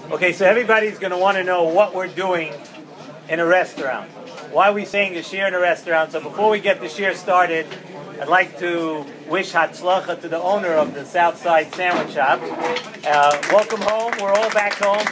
Okay, so everybody's going to want to know what we're doing in a restaurant. Why are we saying a shiur in a restaurant? So before we get the shiur started, I'd like to wish hatzlacha to the owner of the Southside Sandwich Shop. Welcome home. We're all back home.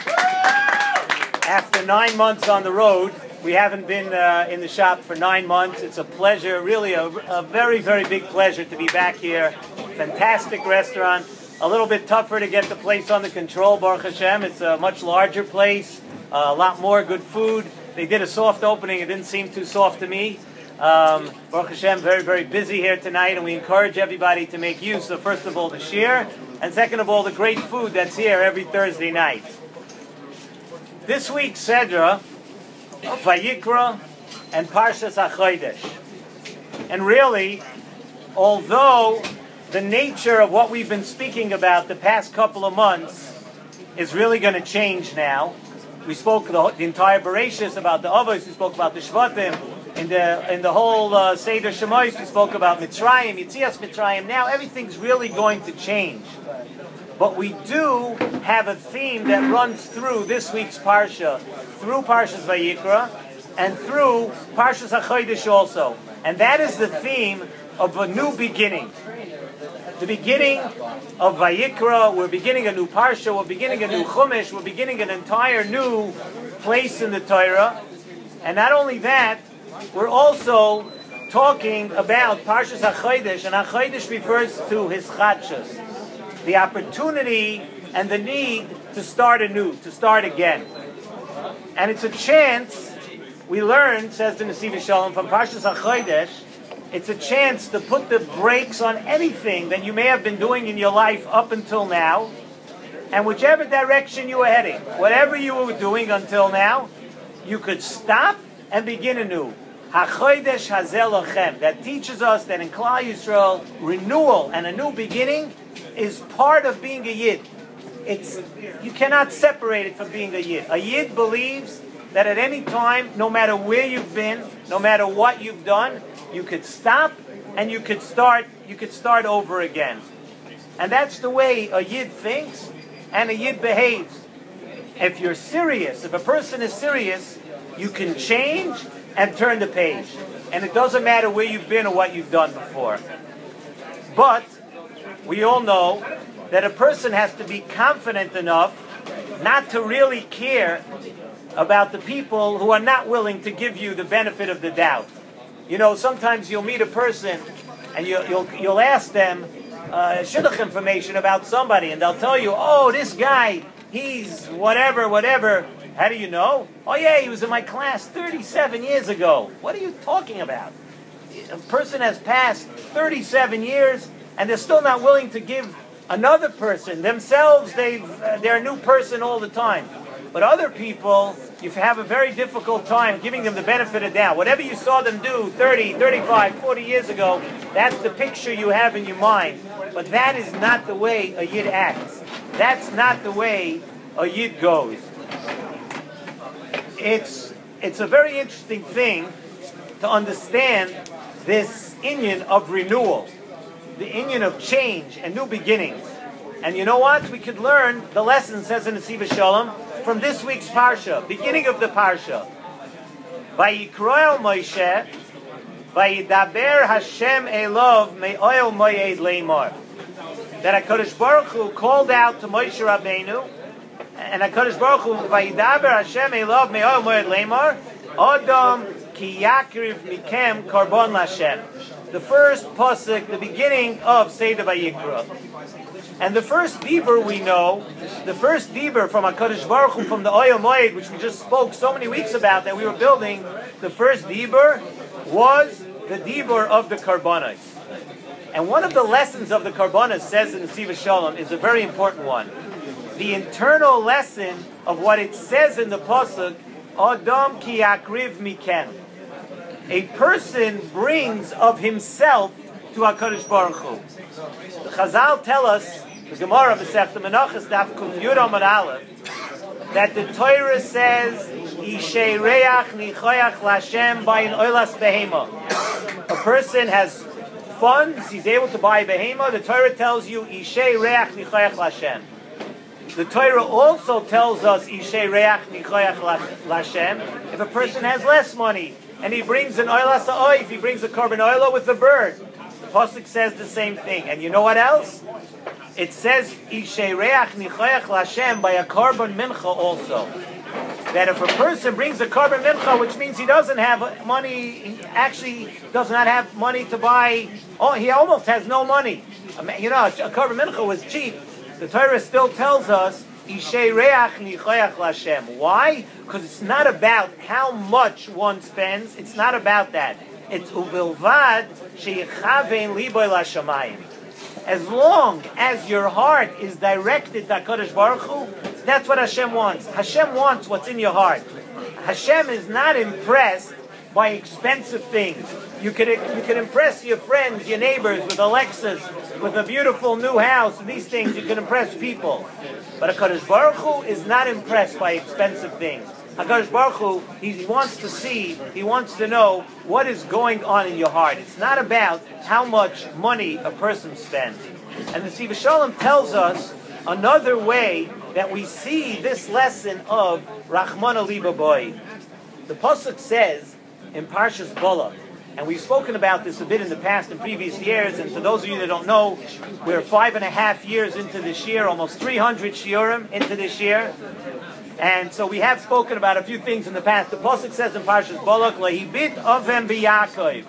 After 9 months on the road, we haven't been in the shop for 9 months. It's a pleasure, really a very, very big pleasure to be back here. Fantastic restaurant. A little bit tougher to get the place under control, Baruch Hashem. It's a much larger place, a lot more good food. They did a soft opening. It didn't seem too soft to me. Baruch Hashem, very, very busy here tonight, and we encourage everybody to make use of, first of all, the shiur, and second of all, the great food that's here every Thursday night. This week's Sedra, Vayikra, and Parshas Hachodesh. And really, although the nature of what we've been speaking about the past couple of months is really going to change now. We spoke the entire Bereshis about the Avos, we spoke about the Shvatim, in the whole Seder Shemois, we spoke about Mitzrayim, Yitzias Mitzrayim. Now everything's really going to change. But we do have a theme that runs through this week's Parsha, through Parshas Vayikra, and through Parshas Hachodesh also. And that is the theme of a new beginning. The beginning of Vayikra, we're beginning a new Parsha, we're beginning a new Chumash, we're beginning an entire new place in the Torah. And not only that, we're also talking about Parshas Hachodesh, and Hachodesh refers to his Chadshus, the opportunity and the need to start anew, to start again. And it's a chance, we learned, says the Nesivos Shalom, from Parshas Hachodesh, it's a chance to put the brakes on anything that you may have been doing in your life up until now, and whichever direction you were heading, whatever you were doing until now, you could stop and begin anew. Hachodesh Hazel Lachem, that teaches us that in Klal Yisrael, renewal and a new beginning is part of being a Yid. You cannot separate it from being a Yid. A Yid believes that at any time, no matter where you've been, no matter what you've done, you could stop and you could start over again. And that's the way a Yid thinks and a Yid behaves. If you're serious, if a person is serious, you can change and turn the page. And it doesn't matter where you've been or what you've done before. But we all know that a person has to be confident enough not to really care about the people who are not willing to give you the benefit of the doubt. You know, sometimes you'll meet a person and you'll ask them shidduch information about somebody, and they'll tell you, oh, this guy, he's whatever. How do you know? Oh yeah, he was in my class 37 years ago. What are you talking about? A person has passed 37 years and they're still not willing to give another person, themselves, they're a new person all the time. But other people, you have a very difficult time giving them the benefit of doubt. Whatever you saw them do 30, 35, 40 years ago, that's the picture you have in your mind. But that is not the way a Yid acts. That's not the way a Yid goes. It's a very interesting thing to understand this inyan of renewal, the inyan of change and new beginnings. And you know what? We could learn the lesson, says in Nesivos Shalom, from this week's Parsha, beginning of the Parsha. Vayikra el Moshe, Vayidaber Hashem Elov Me'oil Moed Leimar. That HaKadosh Baruch Hu called out to Moshe Rabbeinu, and HaKadosh Baruch Hu, Vayidaber Hashem Elov Me'oil Moed Leimar, Adam ki yakriv mikem karbon Lashem. The first pasuk, the beginning of Seder Vayikra. And the first dibur we know, the first dibur from HaKadosh Baruch Hu, from the Oil Moed, which we just spoke so many weeks about that we were building, the first dibur was the dibur of the karbanos. And one of the lessons of the karbanos, says in Nesivos Shalom, is a very important one. The internal lesson of what it says in the pasuk, Adam ki yakriv mikem. A person brings of himself to HaKadosh Baruch Hu. The Chazal tell us, the Gemara Masechta Menachos Daf Kuf Yud Amud Aleph, that the Torah says, Ishei reach nichoyach l'Hashem bayin oilas behema. A person has funds, he's able to buy a behema. The Torah tells you, Ishei reach nichoyach l'Hashem. The Torah also tells us, Ishay Reach Nichoyach Lashem, if a person has less money, and he brings an oil if he brings a carbon oil with a bird. The Pasuk says the same thing. And you know what else? It says, Ishay Reach Nichoyach Lashem by a carbon mincha also. That if a person brings a carbon mincha, which means he doesn't have money, he actually does not have money to buy, he almost has no money. You know, a carbon mincha was cheap. The Torah still tells us, Ishay Reach Nichoyach Lashem. Why? Because it's not about how much one spends. It's not about that. It's ubilvad sheyichavein liboy lashamayim. As long as your heart is directed to HaKadosh Baruch Hu, that's what Hashem wants. Hashem wants what's in your heart. Hashem is not impressed by expensive things. You can impress your friends, your neighbors with Alexas, with a beautiful new house, these things. You can impress people. But HaKadosh Baruch Hu is not impressed by expensive things. HaKadosh Baruch Hu, he wants to see, he wants to know what is going on in your heart. It's not about how much money a person spends. And the Nesivos Shalom tells us another way that we see this lesson of Rachmana Liba Boy. The Pasuk says in Parshas Vayikra, and we've spoken about this a bit in the past, in previous years, and for those of you that don't know, we're 5.5 years into this year, almost 300 Shiurim into this year. And so we have spoken about a few things in the past. The Pasuk says in Parshas Vayikra, Lehibit avem b'Yaakov,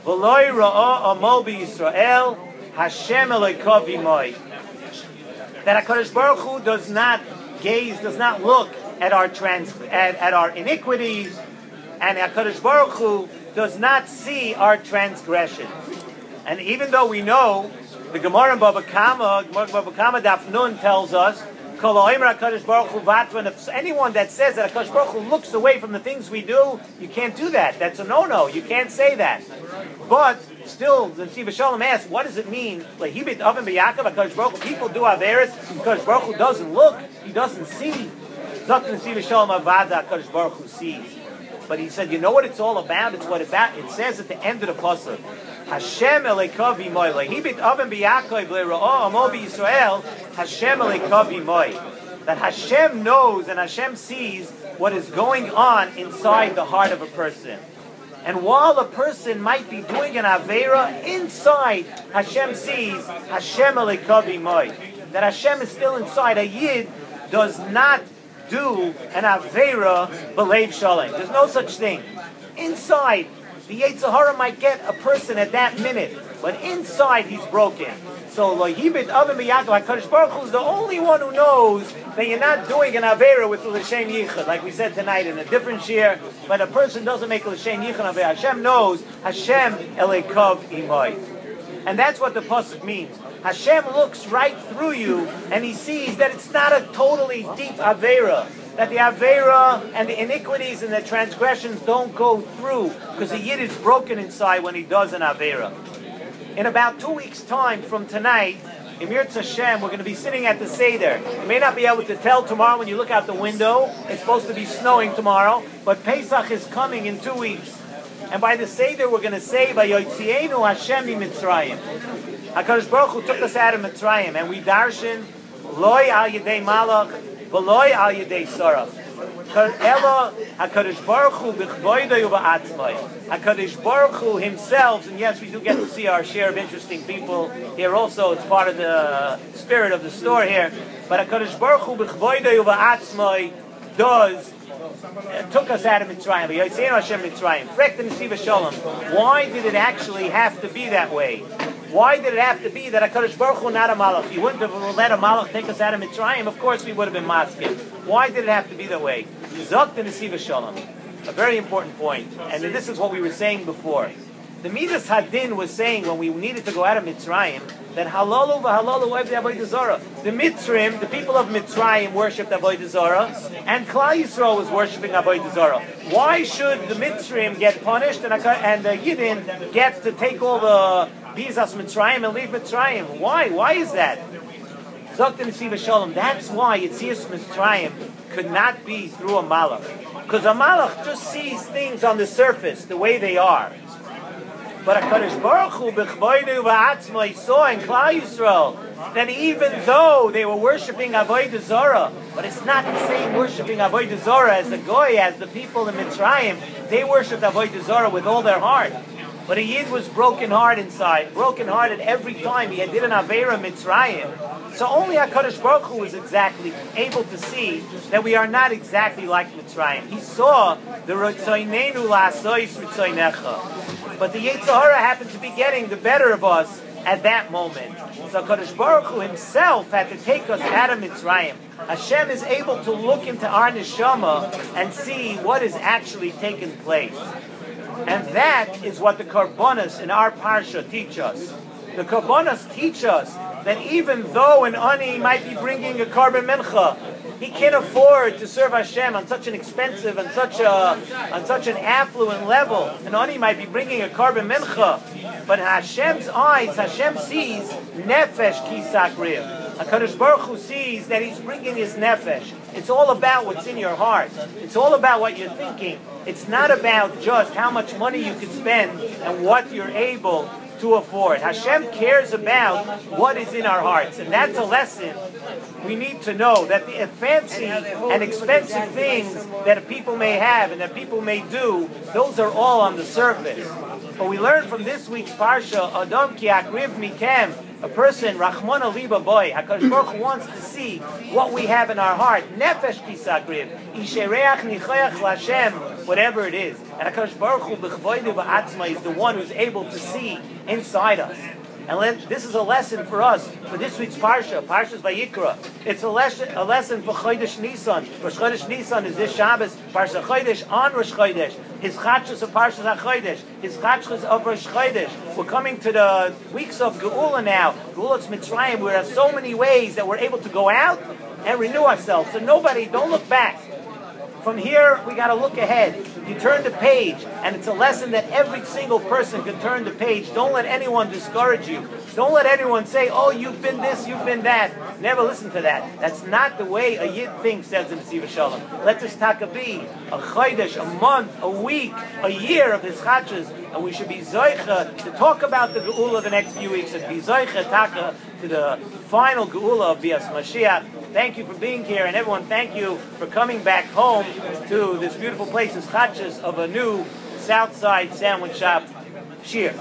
v'loi ra'ah amo b'Yisrael, Hashem Elokav imoy. That HaKadosh Baruch Hu does not gaze, does not look at our iniquities, and HaKadosh Baruch Hu does not see our transgression. And even though we know, the Gemara in Baba Kama Daf Nun tells us, if anyone that says that HaKadosh Baruch Hu looks away from the things we do, you can't do that. That's a no-no. You can't say that. But still, the Nesivos Shalom asks, what does it mean? People do averes. HaKadosh Baruch Hu doesn't look. He doesn't see. Nesivos Shalom avada HaKadosh Baruch Hu sees. But he said, you know what it's all about? It's what about. It says at the end of the pasuk, Hashem Elokav imoy. Lehibit avem b'Yaakov le'ra'ah amo b'Yisrael. Hashem Elokav imoy. That Hashem knows and Hashem sees what is going on inside the heart of a person. And while a person might be doing an avera, inside Hashem sees Hashem Elokav imoy. That Hashem is still inside. A yid does not do an avera b'leiv shalom. There's no such thing. Inside, the Yetzer Hara might get a person at that minute, but inside he's broken. So Lohibit Avim B'Yaakov, HaKadosh Baruch Hu is the only one who knows that you're not doing an avera with the l'shem yichud, like we said tonight in a different shiur. When a person doesn't make a l'shem yichud avera, Hashem knows Hashem Elokav imoy. And that's what the pasuk means. Hashem looks right through you, and He sees that it's not a totally deep avera. That the avera and the iniquities and the transgressions don't go through, because the yid is broken inside when he does an avera. In about 2 weeks' time from tonight, in Yirtz Hashem, we're going to be sitting at the Seder. You may not be able to tell tomorrow when you look out the window. It's supposed to be snowing tomorrow, but Pesach is coming in 2 weeks. And by the Seder, we're going to say, Vayotzienu Hashem miMitzrayim. HaKadosh Baruch Hu took us out of Mitzrayim, and we darshan, Loi al Yedei Malach, V'loi al Yedei Saraf. Ela HaKadosh Baruch Hu b'chvoidoi u'ba'atzmai. HaKadosh Baruch Hu Himself, and yes, we do get to see our share of interesting people here also. It's part of the spirit of the store here. But HaKadosh Baruch Hu b'chvoidoi u'ba'atzmai took us out of Mitzrayim. V'yotzeinu Hashem Mitzrayim. Frek the Nesivos Shalom. Why did it actually have to be that way? Why did it have to be that HaKadosh Baruch Hu not a malach? You wouldn't have let a malach take us out of Mitzrayim. Of course we would have been masking. Why did it have to be that way? Zok the Nesivos Shalom. A very important point. And this is what we were saying before. The Midas Hadin was saying when we needed to go out of Mitzrayim that halalu v'halalu avodah zarah. The Mitzrim, the people of Mitzrayim, worshipped avodah zarah, and Klal Yisrael was worshiping avodah zarah. Why should the Mitzrim get punished and the Yidden get to take all the Bizas Mitzrayim and leave Mitzrayim? Why? Why is that? Zok the Nesivos Shalom. That's why Yetzias Mitzrayim could not be through a malach, because a malach just sees things on the surface the way they are. But HaKadosh Baruch Hu b'chvoidu v'atzma saw in Klal Yisrael that even though they were worshiping Avodah Zarah, but it's not the same worshiping Avodah Zarah as the Goy, as the people in Mitzrayim. They worshipped Avodah Zarah with all their heart. But a Yid was broken heart inside, broken hearted every time he did an Aveira Mitzrayim. So only HaKadosh Baruch Hu was exactly able to see that we are not exactly like Mitzrayim. He saw the Rotzoinenu la'asois Ritzainecha. But the Yetzer Hara happened to be getting the better of us at that moment. So HaKadosh Baruch Hu himself had to take us out of Mitzrayim. Hashem is able to look into our neshama and see what is actually taking place. And that is what the Karbonos in our Parsha teach us. The Karbonos teach us that even though an Ani might be bringing a Karban Mincha, he can't afford to serve Hashem on such an expensive and such an affluent level. An Ani might be bringing a Karban Mincha, but in Hashem's eyes, Hashem sees Nefesh Kisak Riv. HaKadosh Baruch Hu sees that he's bringing his nefesh. It's all about what's in your heart. It's all about what you're thinking. It's not about just how much money you can spend and what you're able to afford. Hashem cares about what is in our hearts. And that's a lesson we need to know, that the fancy and expensive things that people may have and that people may do, those are all on the surface. But we learn from this week's Parsha, Adam ki akriv mikem, a person, Rachmana liba boy, HaKadosh Baruch Hu wants to see what we have in our heart. Nefesh ki sakriv, ishereach nichoyach l'Hashem, whatever it is. And HaKadosh Baruch Hu b'chvoidu v'atzma is the one who's able to see inside us. And this is a lesson for us for this week's Parsha, Parshas Vayikra. It's a lesson for Chodesh Nisan. Rosh Chodesh Nisan is this Shabbos, Parshas Hachodesh on Rosh Chodesh. His Chachos of Parshas Hachodesh, his Chachos of Rosh Chodesh. We're coming to the weeks of Geula now. Geulas Mitzrayim. There are so many ways that we're able to go out and renew ourselves. So don't look back. From here, we got to look ahead. You turn the page, and it's a lesson that every single person can turn the page. Don't let anyone discourage you. Don't let anyone say, oh, you've been this, you've been that. Never listen to that. That's not the way a Yid thinks, says the Nesivos Shalom. Let this taka be a Chodesh, a month, a week, a year of his chachas, and we should be zoicha to talk about the Geula the next few weeks, and be zoicha taka to the final Geula of Bias Mashiach. Thank you for being here, and everyone, thank you for coming back home to this beautiful place, this chachas of a new Southside sandwich shop, Shiur.